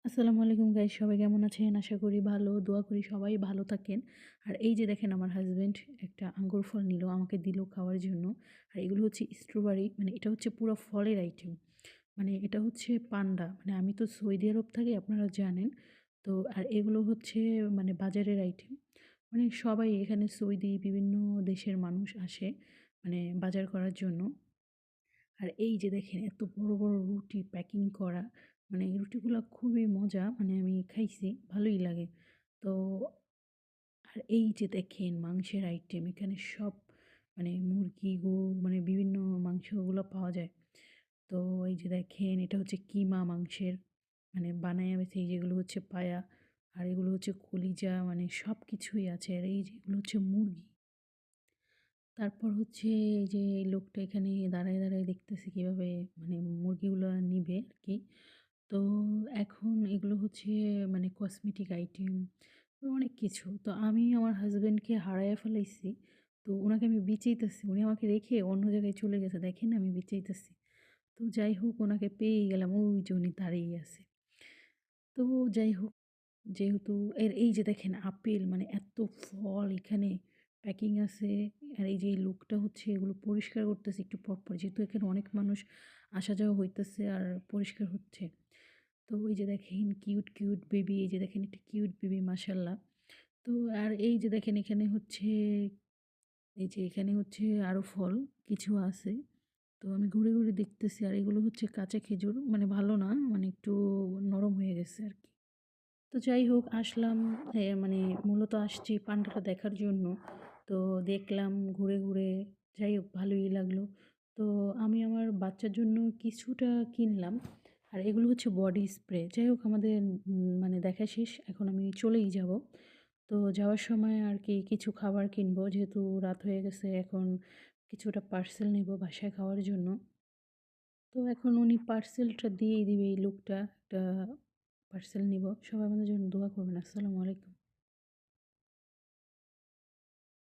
আসসালামু আলাইকুম গাইস, সবাই কেমন আছেন? আশা করি ভালো। দোয়া করি সবাই ভালো থাকেন। আর এই যে দেখেন আমার হাসব্যান্ড একটা আঙ্গুর ফল নিল, আমাকে দিল খাওয়ার জন্য। আর এগুলো হচ্ছে স্ট্রবেরি, মানে এটা হচ্ছে পুরো ফলের আইটেম। মানে এটা হচ্ছে পান্ডা। মানে আমি তো সৌদি আরব থাকি, আপনারা জানেন। তো আর এগুলো হচ্ছে মানে বাজারের আইটেম। মানে সবাই এখানে সৌদি বিভিন্ন দেশের মানুষ আসে মানে বাজার করার জন্য। আর এই যে দেখেন এত বড়, বড় রুটি প্যাকিং করা। মানে এই রুটিগুলা খুবই মজা। মানে আমি খাইছি, ভালোই লাগে। তো আর এই যে দেখেন মাংসের আইটেম এখানে সব মানে মুরগি, গরু মানে বিভিন্ন মাংসগুলো পাওয়া যায়। তো এই যে দেখেন এটা হচ্ছে কিমা মাংসের মানে বানায়া বেছে, এই যেগুলো হচ্ছে পায়া, আর এগুলো হচ্ছে কলিজা, মানে সব কিছুই আছে। আর এই যেগুলো হচ্ছে মুরগি। তারপর হচ্ছে এই যে এই লোকটা এখানে দাঁড়ায়, দাঁড়ায় দেখতেছে কিভাবে মানে মুরগিগুলো নিবে আরকি। তো এখন এগুলো হচ্ছে মানে কসমেটিক আইটেম, অনেক কিছু। তো আমি আমার হাসব্যান্ডকে হারাইয়া ফেলাইছি। তো উনাকে আমি বিচাইতেছি। উনি আমাকে রেখে অন্য জায়গায় চলে গেছে। দেখেন আমি বিচাইতেছি। তো যাই হোক ওনাকে পেয়েই গেলাম। ওই যে উনি দাঁড়িয়েই আছে। তো যাই হোক, যেহেতু এই যে দেখেন আপেল, মানে এত ফল এখানে প্যাকিং আছে। আর এই যে এই লোকটা হচ্ছে এগুলো পরিষ্কার করতেছে একটু পরপর, যেহেতু এখানে অনেক মানুষ আসা যাওয়া হইতেছে আর পরিষ্কার হচ্ছে। তো ওই যে দেখেন কিউট কিউট বেবি, এই যে দেখেন একটা কিউট বেবি মাশাল্লাহ। তো আর এই যে দেখেন এখানে হচ্ছে এই যে এখানে হচ্ছে আরো ফল কিছু আছে। তো আমি ঘুরে, ঘুরে দেখতেছি। আর এগুলো হচ্ছে কাঁচা খেজুর, মানে ভালো না, মানে একটু নরম হয়ে গেছে আরকি। তো যাই হোক আসলাম, মানে মূলত আসছি পান্ডাটা দেখার জন্য। তো দেখলাম ঘুরে, ঘুরে। যাই হোক ভালোই লাগলো। তো আমি আমার বাচ্চার জন্য কিছুটা কিনলাম। আর এগুলো হচ্ছে বডি স্প্রে। যাই হোক আমাদের মানে দেখা শেষ। এখন আমি চলেই যাব। তো যাওয়ার সময় আর কি কিছু খাবার কিনবো। যেহেতু রাত হয়ে গেছে, এখন কিছুটা পার্সেল নিবো বাসায় খাওয়ার জন্য। তো এখন উনি পার্সেলটা দিয়েই দিবে, এই লোকটা। একটা পার্সেল নিবো। সবাই আমাদের জন্য দোয়া করবেন। আসসালামু আলাইকুম।